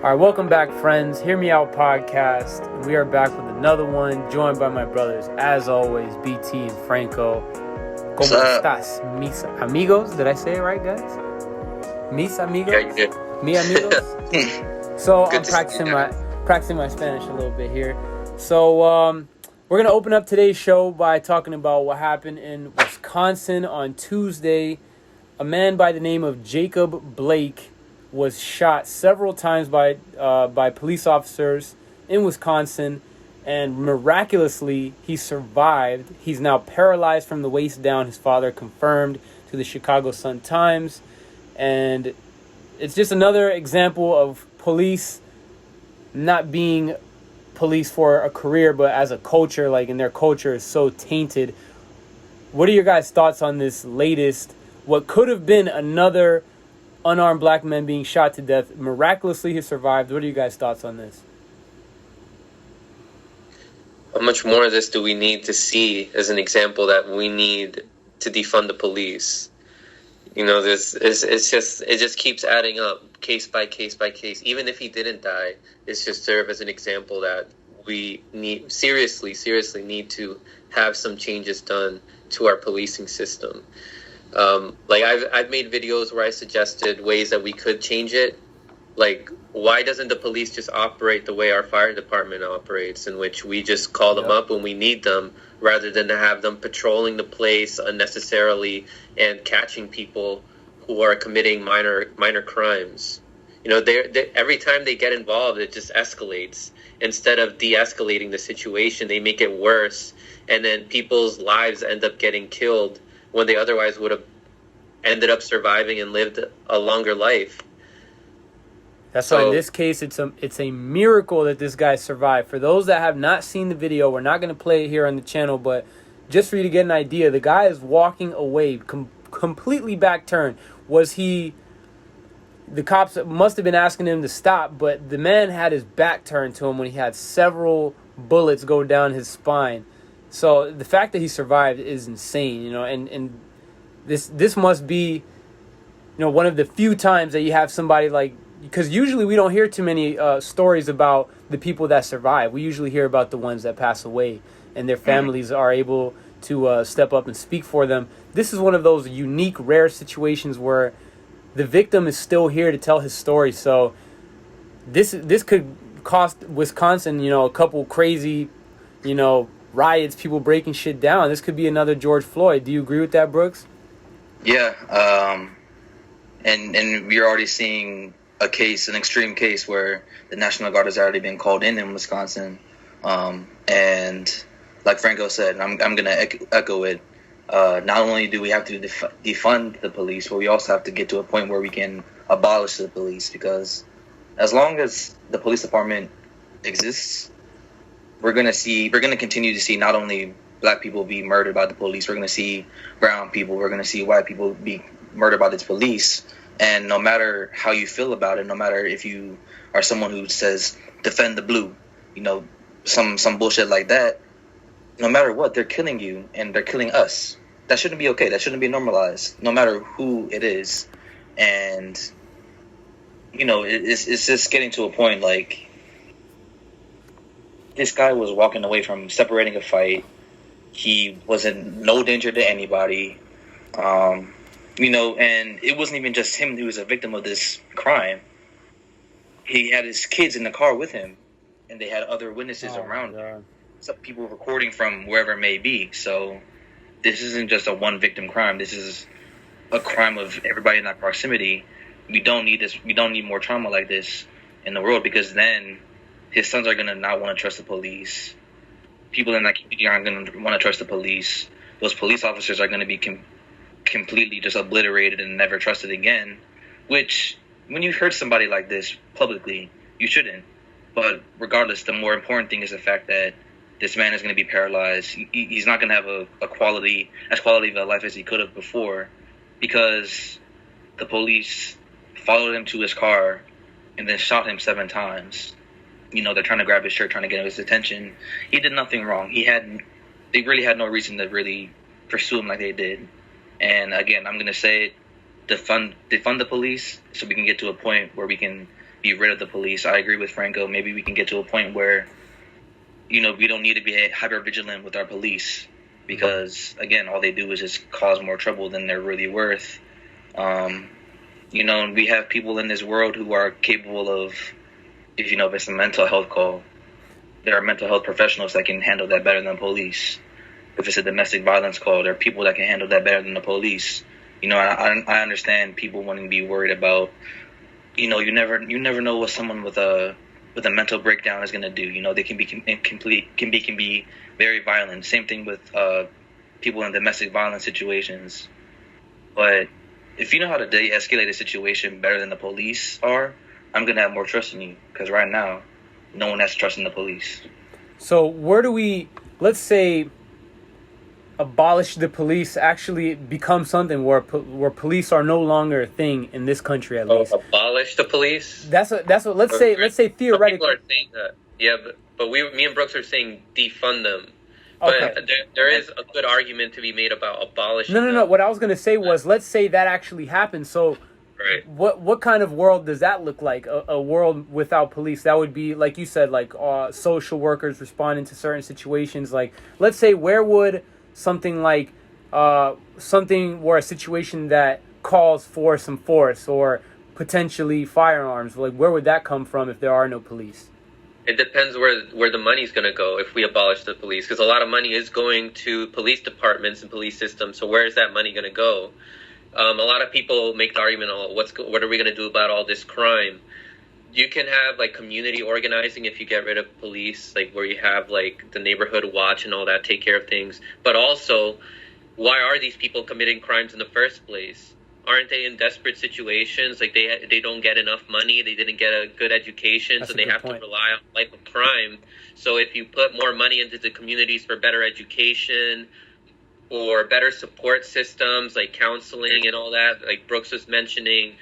All right, welcome back, friends. Hear Me Out podcast. We are back with another one, joined by my brothers, as always, BT and Franco. ¿Cómo estás, mis amigos? Did I say it right, guys? Mis amigos? Yeah, you did. Mi amigos? So I'm practicing my Spanish a little bit here. So we're going to open up today's show by talking about what happened in Wisconsin on Tuesday. A man by the name of Jacob Blake was shot several times by police officers in Wisconsin, and miraculously he survived. He's now paralyzed from the waist down, his father confirmed to the Chicago Sun-Times. And it's just another example of police not being police for a career, but as a culture, like, and their culture is so tainted. What are your guys' thoughts on this latest, what could have been another unarmed black man being shot to death? Miraculously, he survived. What are you guys' thoughts on this? How much more of this do we need to see as an example that we need to defund the police? You know, it just keeps adding up, case by case by case. Even if he didn't die, it's just serve as an example that we need seriously need to have some changes done to our policing system. Like I've made videos where I suggested ways that we could change it. Like, why doesn't the police just operate the way our fire department operates, in which we just call them up when we need them, rather than to have them patrolling the place unnecessarily and catching people who are committing minor crimes? You know, they every time they get involved, it just escalates. Instead of de-escalating the situation, they make it worse, and then people's lives end up getting killed when they otherwise would have ended up surviving and lived a longer life. That's why in this case, it's a miracle that this guy survived. For those that have not seen the video, we're not going to play it here on the channel, but just for you to get an idea, the guy is walking away, completely back turned. The cops must have been asking him to stop, but the man had his back turned to him when he had several bullets go down his spine. So the fact that he survived is insane, you know, and this must be, you know, one of the few times that you have somebody like, because usually we don't hear too many stories about the people that survive. We usually hear about the ones that pass away and their families are able to step up and speak for them. This is one of those unique, rare situations where the victim is still here to tell his story. So this could cost Wisconsin, you know, a couple crazy, you know, riots, people breaking shit down. This could be another George Floyd. Do you agree with that, Brooks? Yeah, and we're already seeing an extreme case where the National Guard has already been called in Wisconsin, and like Franco said, I'm going to echo it. Not only do we have to defund the police, but we also have to get to a point where we can abolish the police, because as long as the police department exists, we're going to continue to see not only black people be murdered by the police, we're going to see brown people, we're going to see white people be murdered by the police. And no matter how you feel about it, no matter if you are someone who says defend the blue, you know, some bullshit like that, no matter what, they're killing you and they're killing us. That shouldn't be okay. That shouldn't be normalized, no matter who it is. And, you know, it's just getting to a point like, this guy was walking away from separating a fight. He was in no danger to anybody. You know, and it wasn't even just him who was a victim of this crime. He had his kids in the car with him, and they had other witnesses around him. Some people recording from wherever it may be. So this isn't just a one victim crime. This is a crime of everybody in that proximity. We don't need this. We don't need more trauma like this in the world, because then his sons are going to not want to trust the police. People in that community aren't going to want to trust the police. Those police officers are going to be completely just obliterated and never trusted again, which, when you hurt somebody like this publicly, you shouldn't. But regardless, the more important thing is the fact that this man is going to be paralyzed. He's not going to have a quality of a life as he could have before, because the police followed him to his car and then shot him 7 times. You know, they're trying to grab his shirt, trying to get his attention. He did nothing wrong. They really had no reason to really pursue him like they did. And again, I'm going to say it, defund the police, so we can get to a point where we can be rid of the police. I agree with Franco. Maybe we can get to a point where, we don't need to be hyper vigilant with our police, because again, all they do is just cause more trouble than they're really worth. And we have people in this world who are capable of, if it's a mental health call, there are mental health professionals that can handle that better than police. If it's a domestic violence call, there are people that can handle that better than the police. I understand people wanting to be worried about, you never know what someone with a mental breakdown is going to do. They can be very violent. Same thing with people in domestic violence situations. But if you know how to de-escalate a situation better than the police are, I'm going to have more trust in you, because right now, no one has trust in the police. So where do we, let's say, abolish the police actually become something where police are no longer a thing in this country, at least? Abolish the police? That's what. Let's say theoretically. People are saying that. Yeah, but me and Brooks are saying defund them. Okay. But there is a good argument to be made about abolishing. No. What I was gonna say was, let's say that actually happens. So, right. What kind of world does that look like? A world without police? That would be, like you said, like social workers responding to certain situations. Like, let's say, where would something like something where a situation that calls for some force or potentially firearms, like where would that come from if there are no police? It depends where the money's going to go if we abolish the police, because a lot of money is going to police departments and police systems. So where is that money going to go? A lot of people make the argument, what are we going to do about all this crime? You can have like community organizing if you get rid of police, like where you have like the neighborhood watch and all that, take care of things. But also, why are these people committing crimes in the first place? Aren't they in desperate situations? Like they don't get enough money, they didn't get a good education, so they have to rely on life of crime. So if you put more money into the communities for better education or better support systems like counseling and all that, like Brooks was mentioning,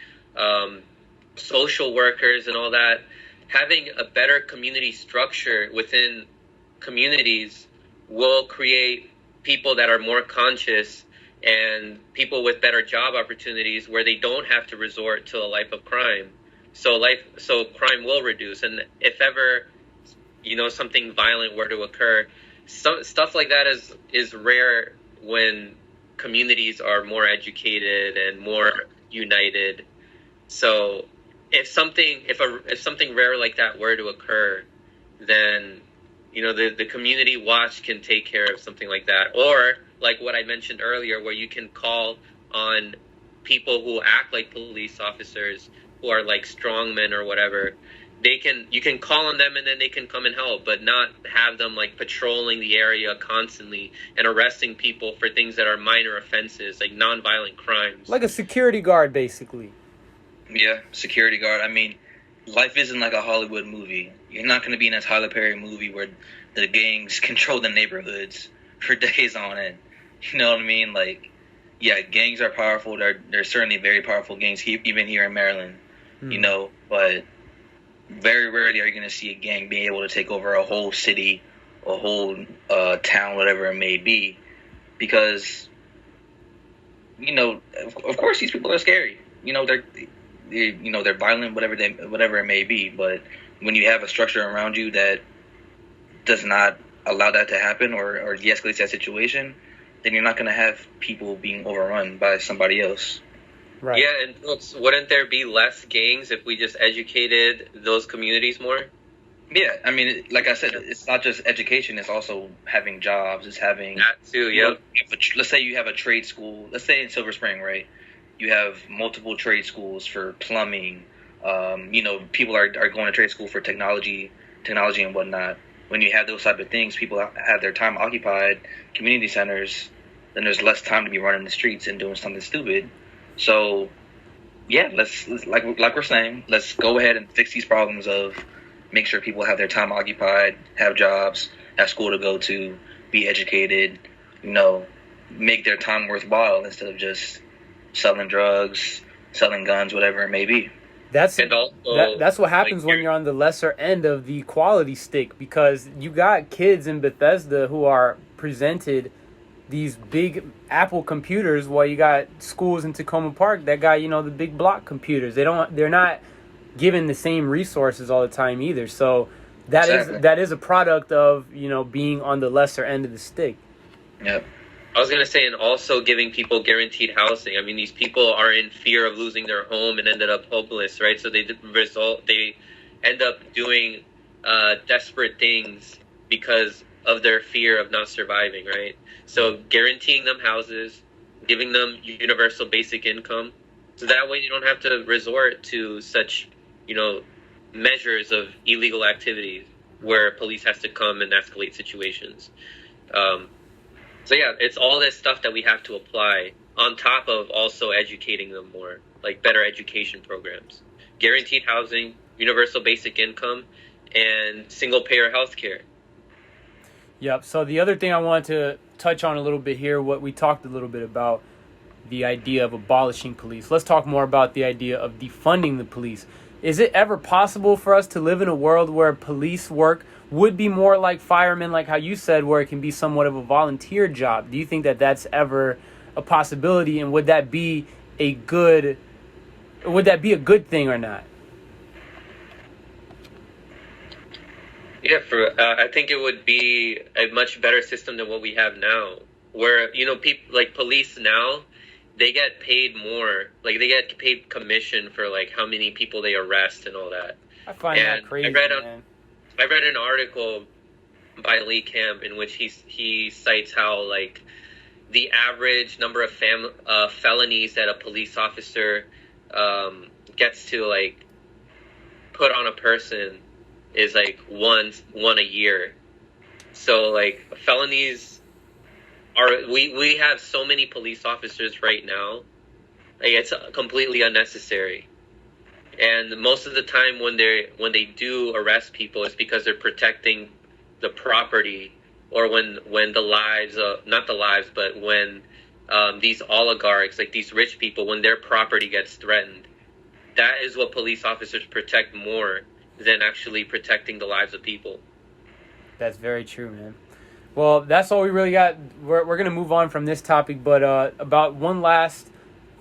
social workers and all that, having a better community structure within communities will create people that are more conscious and people with better job opportunities where they don't have to resort to a life of crime. So crime will reduce. And if ever, something violent were to occur, stuff like that is rare when communities are more educated and more united. So if something rare like that were to occur, then the community watch can take care of something like that. Or like what I mentioned earlier, where you can call on people who act like police officers, who are like strongmen or whatever. You can call on them and then they can come and help, but not have them like patrolling the area constantly and arresting people for things that are minor offenses, like non-violent crimes. Like a security guard, basically. Yeah, security guard. I mean, life isn't like a Hollywood movie. You're not going to be in a Tyler Perry movie where the gangs control the neighborhoods for days on end. You know what I mean? Like, yeah, gangs are powerful. They're certainly very powerful gangs, even here in Maryland, but very rarely are you going to see a gang being able to take over a whole city, a whole town, whatever it may be, because, of course these people are scary. They're violent, whatever it may be, but when you have a structure around you that does not allow that to happen or de-escalates that situation, then you're not going to have people being overrun by somebody else. Right. Yeah, and wouldn't there be less gangs if we just educated those communities more? Yeah, I mean, like I said, it's not just education, it's also having jobs, it's having... That too, yeah. Let's say you have a trade school, let's say in Silver Spring, right? You have multiple trade schools for plumbing. People are going to trade school for technology and whatnot. When you have those type of things, people have their time occupied, community centers, then there's less time to be running the streets and doing something stupid. So, yeah, let's like we're saying, let's go ahead and fix these problems of make sure people have their time occupied, have jobs, have school to go to, be educated, make their time worthwhile instead of just selling drugs, selling guns, whatever it may be. That's what happens when you're on the lesser end of the quality stick, because you got kids in Bethesda who are presented these big Apple computers while you got schools in Tacoma Park that got, the big block computers. They're not given the same resources all the time either. So Exactly. that is a product of, you know, being on the lesser end of the stick. Yep. I was gonna say, and also giving people guaranteed housing. I mean, these people are in fear of losing their home and ended up homeless, right? So they end up doing desperate things because of their fear of not surviving, right? So guaranteeing them houses, giving them universal basic income, so that way you don't have to resort to such, you know, measures of illegal activities where police has to come and escalate situations. So yeah, it's all this stuff that we have to apply on top of also educating them more, like better education programs, guaranteed housing, universal basic income, and single payer healthcare. Yep. So the other thing I wanted to touch on a little bit here, what we talked a little bit about, the idea of abolishing police. Let's talk more about the idea of defunding the police. Is it ever possible for us to live in a world where police work would be more like firemen, like how you said, where it can be somewhat of a volunteer job? Do you think that that's ever a possibility, and would that be a good thing or not? Yeah, I think it would be a much better system than what we have now, where, you know, people like police now, they get paid more, like they get paid commission for like how many people they arrest and all that. I find that crazy, man. I read an article by Lee Camp in which he cites how like the average number of felonies that a police officer gets to like put on a person is like one a year. So like felonies are, we have so many police officers right now, like it's completely unnecessary. And most of the time when they do arrest people, it's because they're protecting the property, or when the lives, not the lives, but when these oligarchs, like these rich people, when their property gets threatened. That is what police officers protect more than actually protecting the lives of people. That's very true, man. Well, that's all we really got. We're going to move on from this topic, but about one last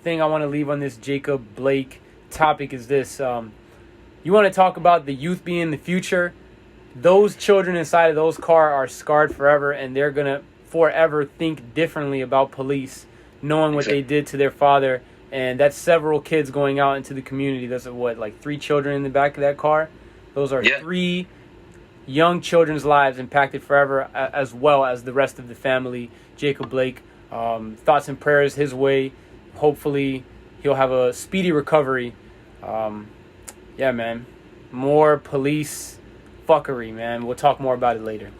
thing I want to leave on this Jacob Blake topic is this. You want to talk about the youth being the future? Those children inside of those cars are scarred forever, and they're going to forever think differently about police, knowing what they did to their father. And that's several kids going out into the community. There's like 3 children in the back of that car. Those are 3 young children's lives impacted forever, as well as the rest of the family. Jacob Blake, thoughts and prayers his way. Hopefully he'll have a speedy recovery. Yeah, man. More police fuckery, man. We'll talk more about it later.